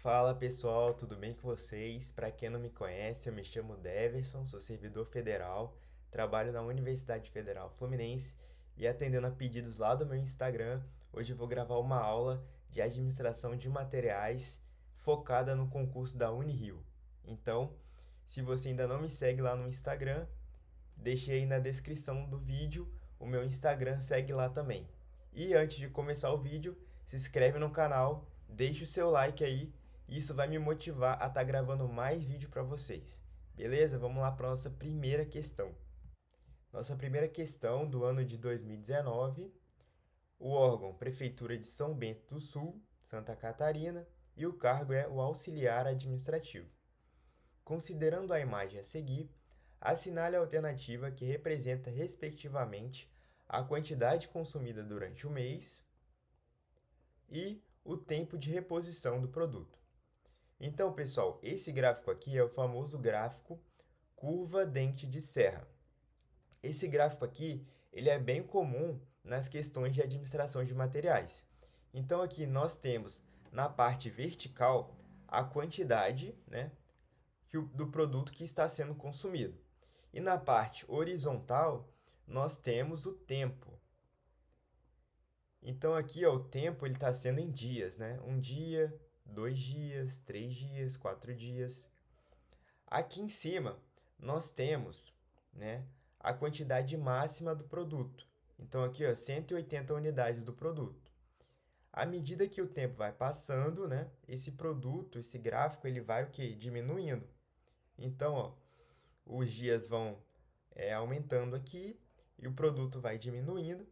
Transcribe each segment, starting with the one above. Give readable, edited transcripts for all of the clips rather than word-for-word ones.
Fala pessoal, tudo bem com vocês? Para quem não me conhece, eu me chamo Deverson, sou servidor federal, trabalho na Universidade Federal Fluminense e atendendo a pedidos lá do meu Instagram, hoje eu vou gravar uma aula de administração de materiais focada no concurso da Unirio. Então, se você ainda não me segue lá no Instagram, deixei aí na descrição do vídeo o meu Instagram, segue lá também. E antes de começar o vídeo, se inscreve no canal, deixa o seu like aí, isso vai me motivar a estar gravando mais vídeo para vocês. Beleza? Vamos lá para nossa primeira questão. Nossa primeira questão do ano de 2019, o órgão Prefeitura de São Bento do Sul, Santa Catarina, e o cargo é o auxiliar administrativo. Considerando a imagem a seguir, assinale a alternativa que representa, respectivamente, a quantidade consumida durante o mês e o tempo de reposição do produto. Então, pessoal, esse gráfico aqui é o famoso gráfico curva dente de serra. Esse gráfico aqui, ele é bem comum nas questões de administração de materiais. Então, aqui nós temos na parte vertical a quantidade, né, do produto que está sendo consumido. E na parte horizontal, nós temos o tempo. Então aqui, ó, o tempo ele está sendo em dias, né? Um dia, 2 dias, 3 dias, 4 dias. Aqui em cima, nós temos, né, a quantidade máxima do produto. Então aqui, ó, 180 unidades do produto. À medida que o tempo vai passando, né, esse produto, esse gráfico, ele vai o quê? Diminuindo. Então, ó, os dias vão aumentando aqui e o produto vai diminuindo.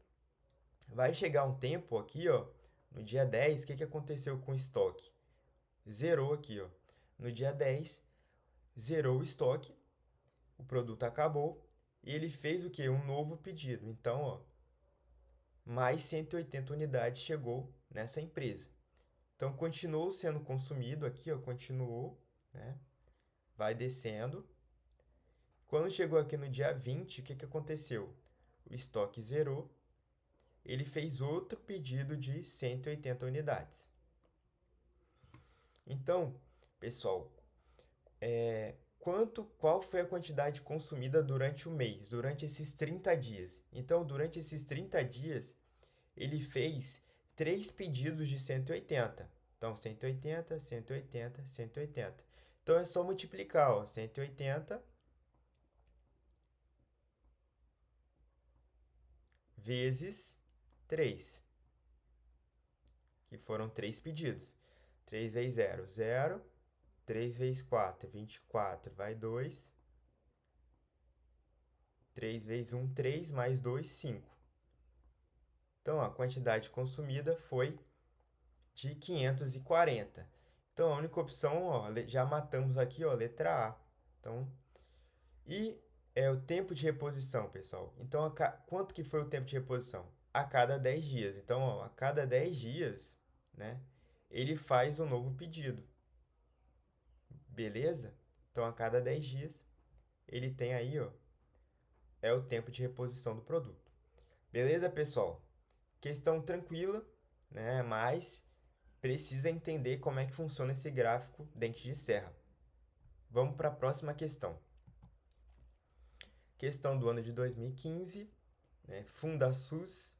Vai chegar um tempo aqui, ó, no dia 10, o que aconteceu com o estoque? Zerou aqui, ó. No dia 10, zerou o estoque, o produto acabou e ele fez o quê? Um novo pedido. Então, ó, mais 180 unidades chegou nessa empresa. Então, continuou sendo consumido aqui, ó, continuou, né? Vai descendo. Quando chegou aqui no dia 20, o que aconteceu? O estoque zerou, ele fez outro pedido de 180 unidades. Então, pessoal, qual foi a quantidade consumida durante o mês, durante esses 30 dias? Então, durante esses 30 dias, ele fez 3 pedidos de 180. Então, 180, 180, 180. Então, é só multiplicar, ó, 180 vezes 3, que foram 3 pedidos. 3 vezes 0, 0. 3 vezes 4, 24, vai 2. 3 vezes 1, 3, mais 2, 5. Então, a quantidade consumida foi de 540. Então, a única opção, ó, já matamos aqui, ó, letra A. Então, e é o tempo de reposição, pessoal. Então, quanto que foi o tempo de reposição? A cada 10 dias. Então, ó, a cada 10 dias, né, ele faz um novo pedido. Beleza? Então, a cada 10 dias, ele tem aí, ó, é o tempo de reposição do produto. Beleza, pessoal? Questão tranquila, né? Mas precisa entender como é que funciona esse gráfico dente de serra. Vamos para a próxima questão. Questão do ano de 2015, né? Fundasus,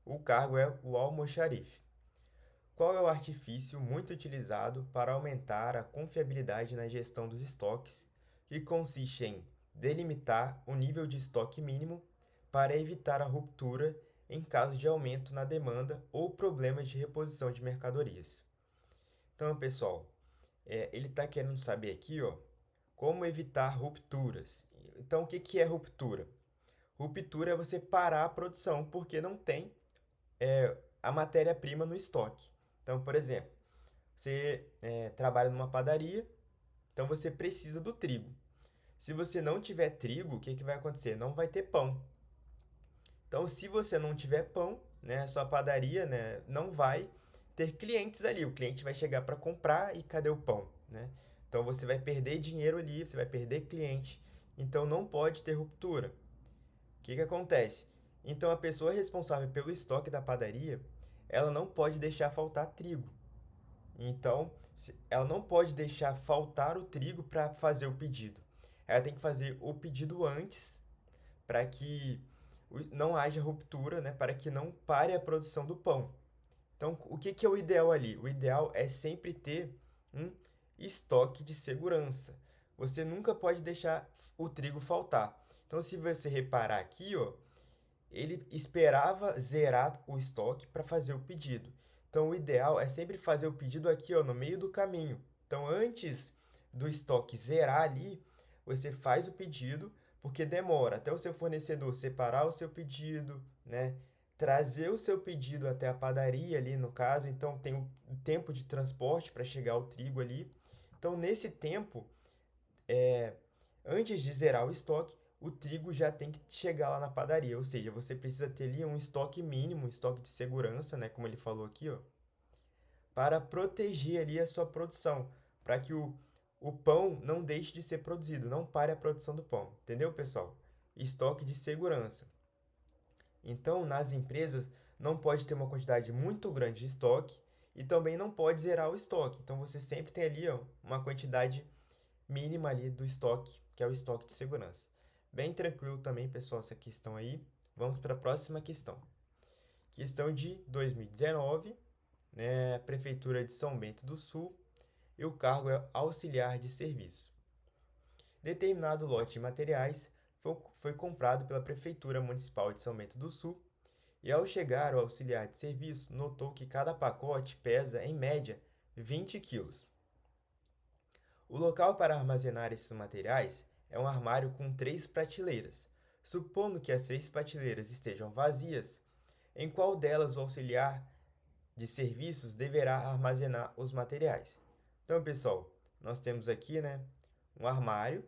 o cargo é o almoxarife. Qual é o artifício muito utilizado para aumentar a confiabilidade na gestão dos estoques, que consiste em delimitar o nível de estoque mínimo para evitar a ruptura em caso de aumento na demanda ou problemas de reposição de mercadorias? Então, pessoal, ele está querendo saber aqui, ó, como evitar rupturas. Então, o que que é ruptura? Ruptura é você parar a produção porque não tem a matéria-prima no estoque. Então, por exemplo, você trabalha numa padaria, então você precisa do trigo. Se você não tiver trigo, o que que vai acontecer? Não vai ter pão. Então, se você não tiver pão, né, sua padaria, né, não vai ter clientes ali. O cliente vai chegar para comprar e cadê o pão, né? Então, você vai perder dinheiro ali, você vai perder cliente. Então, não pode ter ruptura. O que que acontece? Então, a pessoa responsável pelo estoque da padaria, ela não pode deixar faltar trigo. Então, ela não pode deixar faltar o trigo para fazer o pedido. Ela tem que fazer o pedido antes para que não haja ruptura, né? Para que não pare a produção do pão. Então, o que que é o ideal ali? O ideal é sempre ter um estoque de segurança. Você nunca pode deixar o trigo faltar. Então, se você reparar aqui, ó, ele esperava zerar o estoque para fazer o pedido. Então, o ideal é sempre fazer o pedido aqui, ó, no meio do caminho. Então, antes do estoque zerar ali, você faz o pedido, porque demora até o seu fornecedor separar o seu pedido, né? Trazer o seu pedido até a padaria ali, no caso, então tem o tempo de transporte para chegar o trigo ali. Então, nesse tempo, é, antes de zerar o estoque, o trigo já tem que chegar lá na padaria. Ou seja, você precisa ter ali um estoque mínimo, um estoque de segurança, né? Como ele falou aqui, ó, para proteger ali a sua produção, para que o pão não deixe de ser produzido, não pare a produção do pão. Entendeu, pessoal? Estoque de segurança. Então, nas empresas, não pode ter uma quantidade muito grande de estoque e também não pode zerar o estoque. Então, você sempre tem ali, ó, uma quantidade mínima ali do estoque, que é o estoque de segurança. Bem tranquilo também, pessoal, essa questão aí. Vamos para a próxima questão. Questão de 2019, né, Prefeitura de São Bento do Sul, e o cargo é auxiliar de serviço. Determinado lote de materiais foi comprado pela Prefeitura Municipal de São Bento do Sul, e ao chegar o auxiliar de serviço, notou que cada pacote pesa, em média, 20 quilos. O local para armazenar esses materiais é um armário com 3 prateleiras. Supondo que as 3 prateleiras estejam vazias, em qual delas o auxiliar de serviços deverá armazenar os materiais? Então, pessoal, nós temos aqui, né, um armário,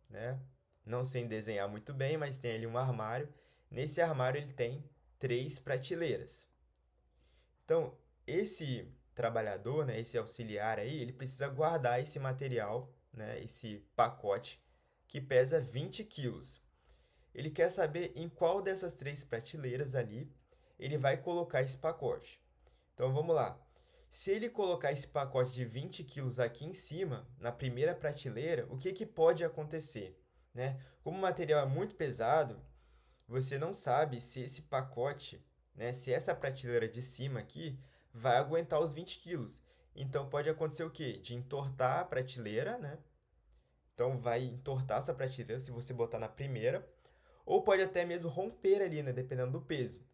né? Não sei desenhar muito bem, mas tem ali um armário. Nesse armário ele tem 3 prateleiras. Então, esse trabalhador, né, esse auxiliar aí, ele precisa guardar esse material, né, esse pacote que pesa 20 quilos. Ele quer saber em qual dessas 3 prateleiras ali ele vai colocar esse pacote. Então vamos lá. Se ele colocar esse pacote de 20 quilos aqui em cima, na primeira prateleira, o que que pode acontecer? Né? Como o material é muito pesado, você não sabe se esse pacote, né, se essa prateleira de cima aqui vai aguentar os 20 quilos. Então pode acontecer o quê? De entortar a prateleira, né? Então vai entortar essa prateleira se você botar na primeira, ou pode até mesmo romper ali, né, dependendo do peso.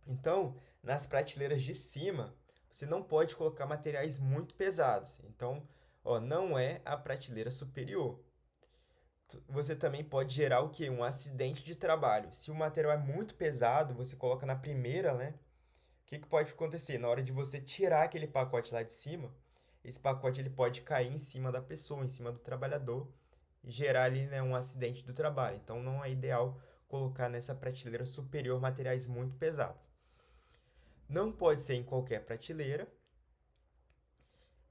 Então, nas prateleiras de cima, você não pode colocar materiais muito pesados. Então, ó, não é a prateleira superior. Você também pode gerar o quê? Um acidente de trabalho. Se o material é muito pesado, você coloca na primeira, né? O que que pode acontecer? Na hora de você tirar aquele pacote lá de cima, esse pacote ele pode cair em cima da pessoa, em cima do trabalhador e gerar ali, né, um acidente do trabalho. Então não é ideal colocar nessa prateleira superior materiais muito pesados. Não pode ser em qualquer prateleira.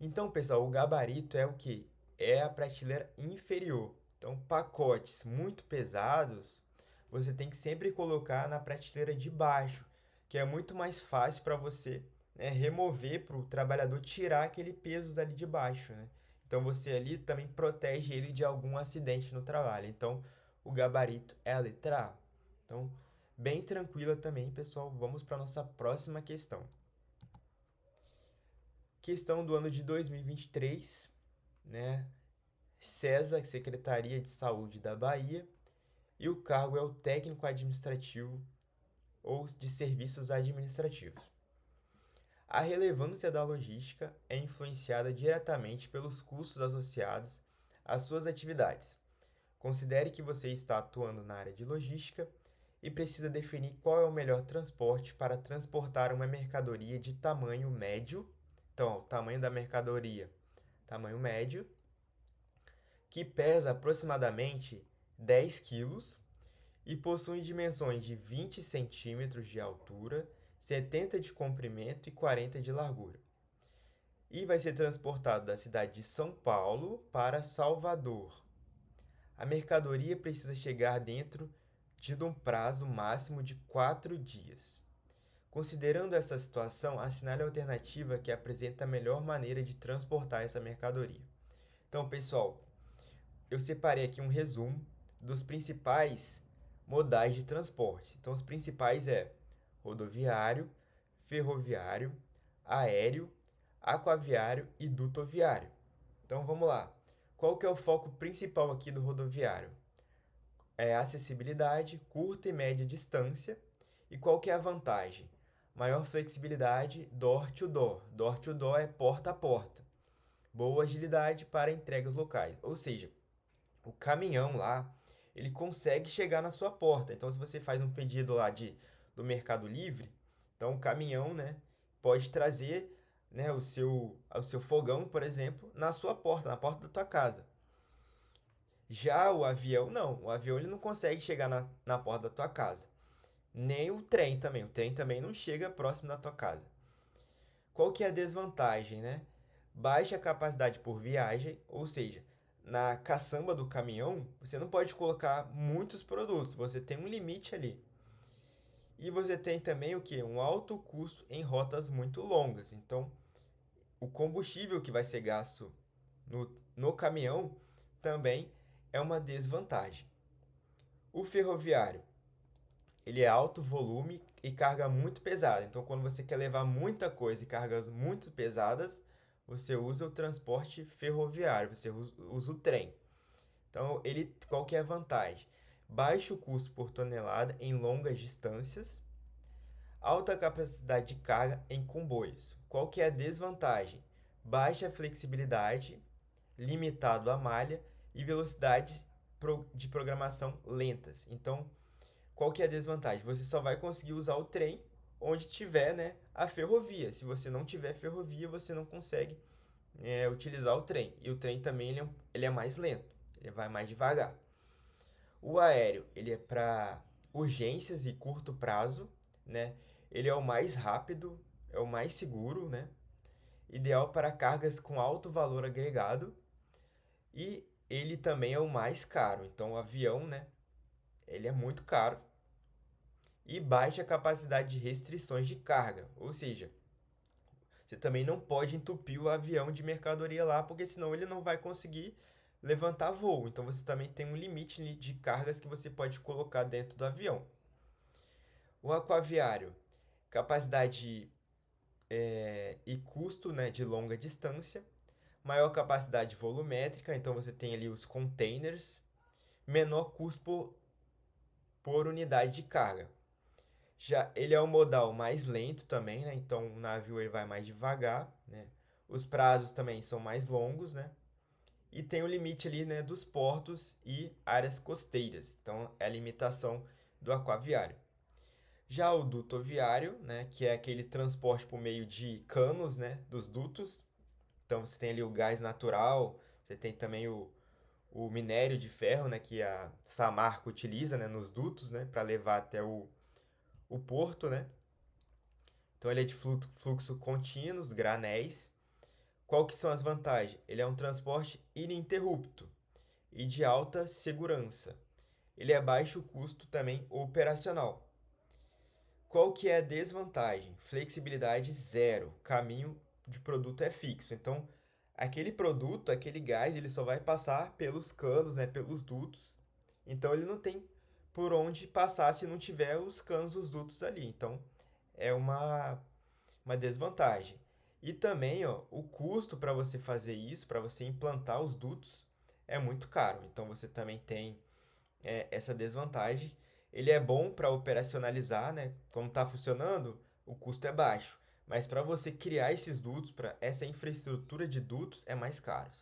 Então, pessoal, o gabarito é o que? É a prateleira inferior. Então, pacotes muito pesados, você tem que sempre colocar na prateleira de baixo, que é muito mais fácil para você, né, remover para o trabalhador tirar aquele peso dali de baixo, né? Então, você ali também protege ele de algum acidente no trabalho. Então, o gabarito é a letra A. Então, bem tranquila também, pessoal. Vamos para a nossa próxima questão. Questão do ano de 2023, né? CESA, Secretaria de Saúde da Bahia, e o cargo é o técnico administrativo ou de serviços administrativos. A relevância da logística é influenciada diretamente pelos custos associados às suas atividades. Considere que você está atuando na área de logística e precisa definir qual é o melhor transporte para transportar uma mercadoria de tamanho médio. Então, o tamanho da mercadoria, tamanho médio, que pesa aproximadamente 10 quilos e possui dimensões de 20 centímetros de altura, 70 de comprimento e 40 de largura. E vai ser transportado da cidade de São Paulo para Salvador. A mercadoria precisa chegar dentro de um prazo máximo de 4 dias. Considerando essa situação, assinale a alternativa que apresenta a melhor maneira de transportar essa mercadoria. Então, pessoal, eu separei aqui um resumo dos principais modais de transporte. Então, os principais é rodoviário, ferroviário, aéreo, aquaviário e dutoviário. Então, vamos lá. Qual que é o foco principal aqui do rodoviário? É acessibilidade, curta e média distância. E qual que é a vantagem? Maior flexibilidade, door to door. Door to door é porta a porta. Boa agilidade para entregas locais. Ou seja, o caminhão lá, ele consegue chegar na sua porta. Então, se você faz um pedido lá do Mercado Livre, então o caminhão, né, pode trazer, né, o seu fogão, por exemplo, na sua porta, na porta da tua casa. Já o avião, não. O avião ele não consegue chegar na porta da tua casa. Nem o trem também. O trem também não chega próximo da tua casa. Qual que é a desvantagem, né? Baixa capacidade por viagem, ou seja, na caçamba do caminhão, você não pode colocar muitos produtos, você tem um limite ali. E você tem também o que? Um alto custo em rotas muito longas. Então, o combustível que vai ser gasto no caminhão também é uma desvantagem. O ferroviário, ele é alto volume e carga muito pesada. Então, quando você quer levar muita coisa e cargas muito pesadas, você usa o transporte ferroviário, você usa o trem. Então, qual que é a vantagem? Baixo custo por tonelada em longas distâncias, alta capacidade de carga em comboios. Qual que é a desvantagem? Baixa flexibilidade, limitado a malha e velocidades de programação lentas. Então, qual que é a desvantagem? Você só vai conseguir usar o trem onde tiver, né, a ferrovia. Se você não tiver ferrovia, você não consegue utilizar o trem. E o trem também ele é mais lento, ele vai mais devagar. O aéreo, ele é para urgências e curto prazo, né? Ele é o mais rápido, é o mais seguro, né? Ideal para cargas com alto valor agregado e ele também é o mais caro. Então, o avião, né? Ele é muito caro e baixa capacidade de restrições de carga, ou seja, você também não pode entupir o avião de mercadoria lá, porque senão ele não vai conseguir levantar voo. Então você também tem um limite de cargas que você pode colocar dentro do avião. O aquaviário, capacidade e custo, né, de longa distância, maior capacidade volumétrica, então você tem ali os containers, menor custo por unidade de carga. Já ele é o modal mais lento também, né? Então o navio ele vai mais devagar, né? Os prazos também são mais longos, né? E tem o limite ali, né, dos portos e áreas costeiras. Então é a limitação do aquaviário. Já o dutoviário, né, que é aquele transporte por meio de canos, né, dos dutos. Então você tem ali o gás natural, você tem também o minério de ferro, né, que a Samarco utiliza, né, nos dutos, né, para levar até o porto, né? Então ele é de fluxo contínuo, granéis. Qual que são as vantagens? Ele é um transporte ininterrupto e de alta segurança. Ele é baixo custo também operacional. Qual que é a desvantagem? Flexibilidade zero. Caminho de produto é fixo. Então, aquele produto, aquele gás, ele só vai passar pelos canos, né, pelos dutos. Então, ele não tem por onde passar se não tiver os canos, os dutos ali. Então, é uma desvantagem. E também, ó, o custo para você fazer isso, para você implantar os dutos, é muito caro. Então, você também tem essa desvantagem. Ele é bom para operacionalizar, né? Como está funcionando, o custo é baixo. Mas para você criar esses dutos, para essa infraestrutura de dutos, é mais caro.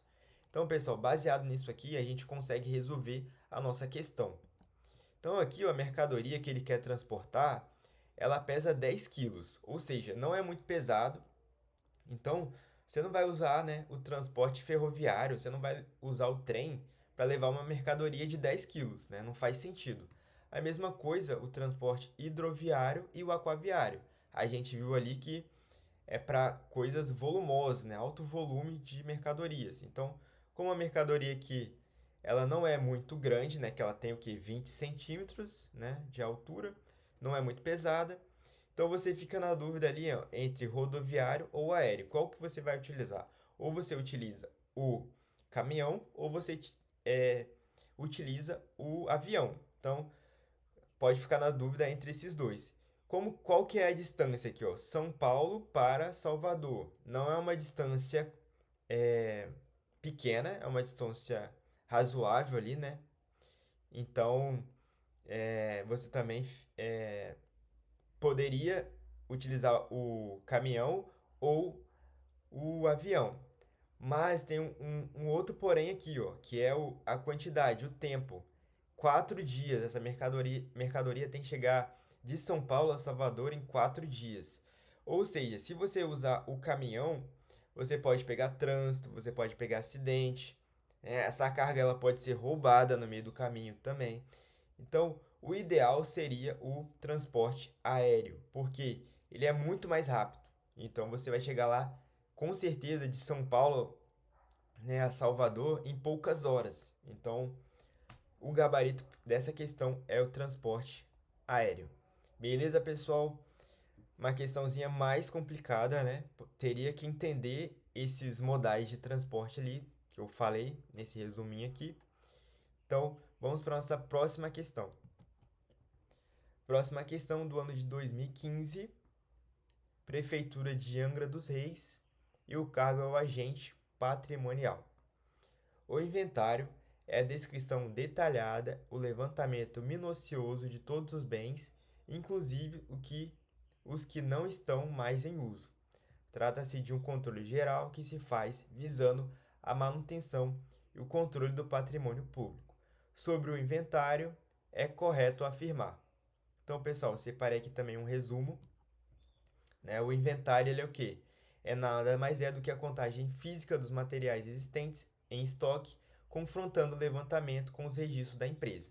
Então, pessoal, baseado nisso aqui, a gente consegue resolver a nossa questão. Então, aqui, ó, a mercadoria que ele quer transportar, ela pesa 10 quilos, ou seja, não é muito pesado. Então, você não vai usar, né, o transporte ferroviário, você não vai usar o trem para levar uma mercadoria de 10 quilos, né? Não faz sentido. A mesma coisa o transporte hidroviário e o aquaviário. A gente viu ali que é para coisas volumosas, né? Alto volume de mercadorias. Então, como a mercadoria aqui ela não é muito grande, né? Que ela tem o que 20 centímetros, né, de altura, não é muito pesada. Então você fica na dúvida ali, ó, entre rodoviário ou aéreo. Qual que você vai utilizar? Ou você utiliza o caminhão ou você utiliza o avião. Então pode ficar na dúvida entre esses dois. Qual que é a distância aqui, ó? São Paulo para Salvador. Não é uma distância é, pequena, é uma distância razoável ali, né? Então, você também poderia utilizar o caminhão ou o avião. Mas tem um outro porém aqui, ó, que é a quantidade, o tempo. 4 dias. Essa mercadoria tem que chegar de São Paulo a Salvador em 4 dias. Ou seja, se você usar o caminhão, você pode pegar trânsito, você pode pegar acidente. Essa carga ela pode ser roubada no meio do caminho também. Então, o ideal seria o transporte aéreo, porque ele é muito mais rápido. Então, você vai chegar lá com certeza de São Paulo, né, a Salvador em poucas horas. Então, o gabarito dessa questão é o transporte aéreo. Beleza, pessoal? Uma questãozinha mais complicada, né? Teria que entender esses modais de transporte ali que eu falei nesse resuminho aqui. Então, vamos para a nossa próxima questão. Próxima questão do ano de 2015, Prefeitura de Angra dos Reis, e o cargo é o agente patrimonial. O inventário é a descrição detalhada, o levantamento minucioso de todos os bens, inclusive os que não estão mais em uso. Trata-se de um controle geral que se faz visando a manutenção e o controle do patrimônio público. Sobre o inventário, é correto afirmar. Então, pessoal, eu separei aqui também um resumo, né? O inventário ele é o quê? É nada mais do que a contagem física dos materiais existentes em estoque, confrontando o levantamento com os registros da empresa.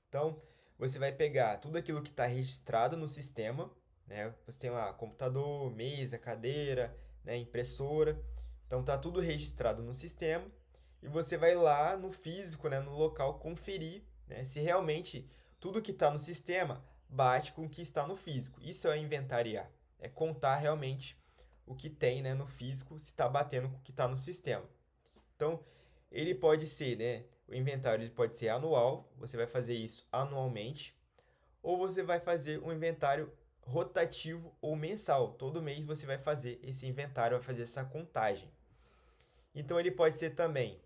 Então, você vai pegar tudo aquilo que está registrado no sistema, né? Você tem lá computador, mesa, cadeira, né? Impressora. Então, tá tudo registrado no sistema e você vai lá no físico, né? No local, conferir, né? Se realmente tudo que está no sistema bate com o que está no físico. Isso é inventariar, é contar realmente o que tem, né, no físico, se está batendo com o que está no sistema. Então, ele pode ser, né, o inventário ele pode ser anual, você vai fazer isso anualmente, ou você vai fazer um inventário rotativo ou mensal. Todo mês você vai fazer esse inventário, vai fazer essa contagem. Então, ele pode ser também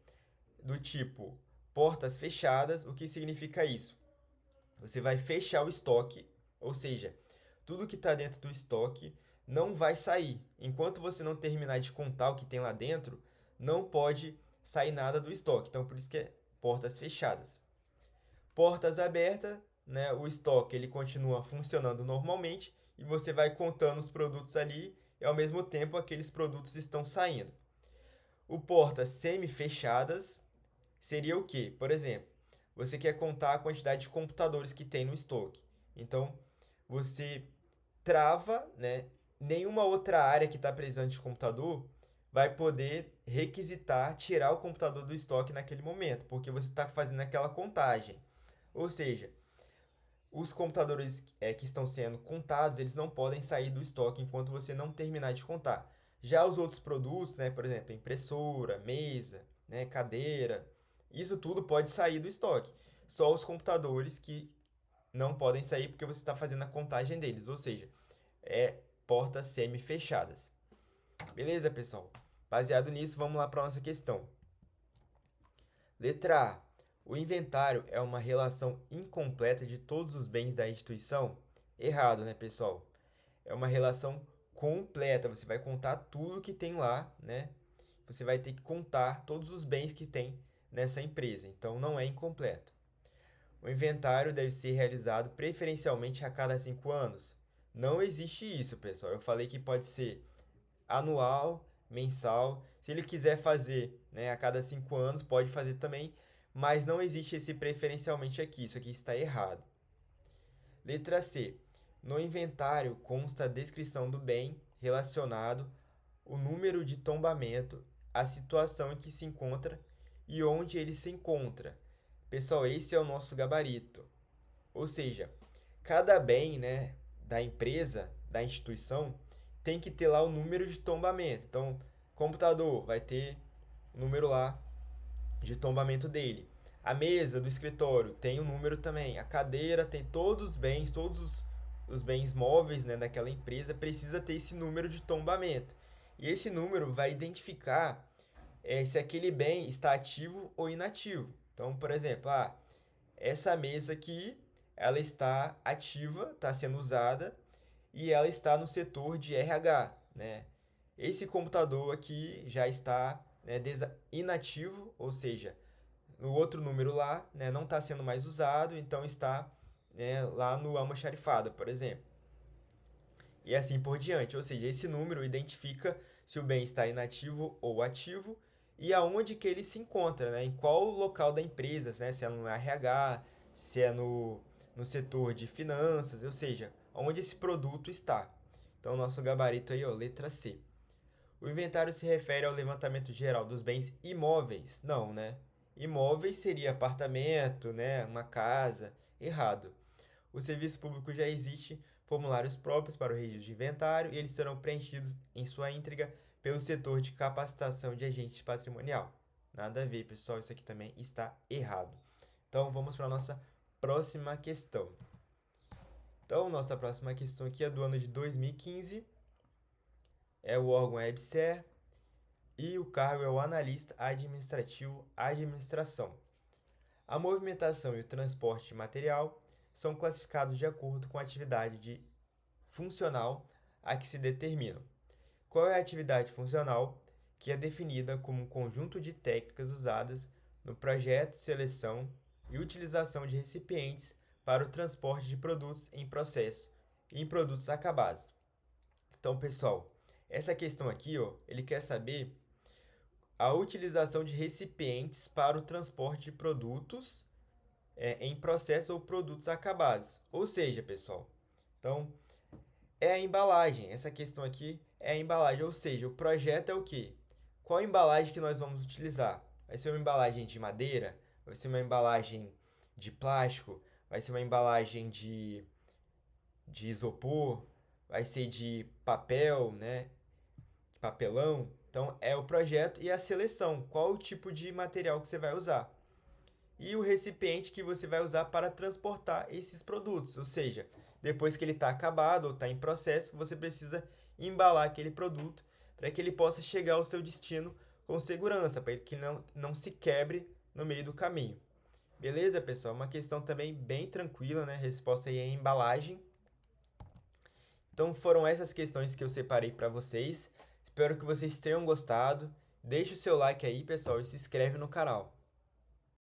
do tipo portas fechadas. O que significa isso? Você vai fechar o estoque, ou seja, tudo que está dentro do estoque não vai sair. Enquanto você não terminar de contar o que tem lá dentro, não pode sair nada do estoque. Então, por isso que é portas fechadas. Portas abertas, né? O estoque ele continua funcionando normalmente e você vai contando os produtos ali e ao mesmo tempo aqueles produtos estão saindo. O portas semi-fechadas seria o quê? Por exemplo, você quer contar a quantidade de computadores que tem no estoque. Então, você trava, né? Nenhuma outra área que está precisando de computador vai poder requisitar, tirar o computador do estoque naquele momento, porque você está fazendo aquela contagem. Ou seja, os computadores que estão sendo contados, eles não podem sair do estoque enquanto você não terminar de contar. Já os outros produtos, né, por exemplo, impressora, mesa, né, cadeira, isso tudo pode sair do estoque. Só os computadores que não podem sair porque você está fazendo a contagem deles, ou seja, portas semi-fechadas. Beleza, pessoal? Baseado nisso, vamos lá para a nossa questão. Letra A. O inventário é uma relação incompleta de todos os bens da instituição? Errado, né, pessoal? É uma relação completa. Você vai contar tudo que tem lá, né? Você vai ter que contar todos os bens que tem nessa empresa. Então, não é incompleto. O inventário deve ser realizado preferencialmente a cada 5 anos. Não existe isso, pessoal. Eu falei que pode ser anual, mensal. Se ele quiser fazer, né, a cada 5 anos, pode fazer também, mas não existe esse preferencialmente aqui. Isso aqui está errado. Letra C. No inventário consta a descrição do bem relacionado, o número de tombamento, a situação em que se encontra e onde ele se encontra. Pessoal, esse é o nosso gabarito. Ou seja, cada bem, né, da empresa, da instituição tem que ter lá o número de tombamento. Então, computador vai ter o número lá de tombamento dele. A mesa do escritório tem um número também. A cadeira tem todos os bens, os bens móveis, né, daquela empresa precisa ter esse número de tombamento. E esse número vai identificar se aquele bem está ativo ou inativo. Então, por exemplo, essa mesa aqui, ela está ativa, está sendo usada e ela está no setor de RH, né? Esse computador aqui já está, né, inativo, ou seja, no outro número lá, né, não está sendo mais usado, então está, né, lá no almoxarifado, por exemplo. E assim por diante, ou seja, esse número identifica se o bem está inativo ou ativo e aonde que ele se encontra, né, em qual local da empresa, né, se é no RH, se é no setor de finanças, ou seja, onde esse produto está. Então, nosso gabarito aí, ó, letra C. O inventário se refere ao levantamento geral dos bens imóveis? Não, né? Imóveis seria apartamento, né? Uma casa. Errado. O serviço público já existe formulários próprios para o registro de inventário e eles serão preenchidos em sua íntegra pelo setor de capacitação de agente patrimonial. Nada a ver, pessoal, isso aqui também está errado. Então, vamos para a nossa próxima questão. Então, nossa próxima questão aqui é do ano de 2015. É o órgão EBSER e o cargo é o analista administrativo administração. A movimentação e o transporte de material são classificados de acordo com a atividade funcional a que se determinam. Qual é a atividade funcional? Que é definida como um conjunto de técnicas usadas no projeto, seleção e utilização de recipientes para o transporte de produtos em processo e em produtos acabados. Então, pessoal, essa questão aqui, ó, ele quer saber a utilização de recipientes para o transporte de produtos em processo ou produtos acabados. Ou seja, pessoal, então é a embalagem. Essa questão aqui é a embalagem, ou seja, o projeto é o quê? Qual a embalagem que nós vamos utilizar? Vai ser uma embalagem de madeira? Vai ser uma embalagem de plástico? Vai ser uma embalagem de isopor? Vai ser de papel, né? Papelão. Então, é o projeto e a seleção. Qual o tipo de material que você vai usar? E o recipiente que você vai usar para transportar esses produtos. Ou seja, depois que ele está acabado ou está em processo, você precisa embalar aquele produto para que ele possa chegar ao seu destino com segurança, para que não se quebre no meio do caminho. Beleza, pessoal? Uma questão também bem tranquila, né? A resposta aí é embalagem. Então foram essas questões que eu separei para vocês. Espero que vocês tenham gostado. Deixe o seu like aí, pessoal, e se inscreve no canal.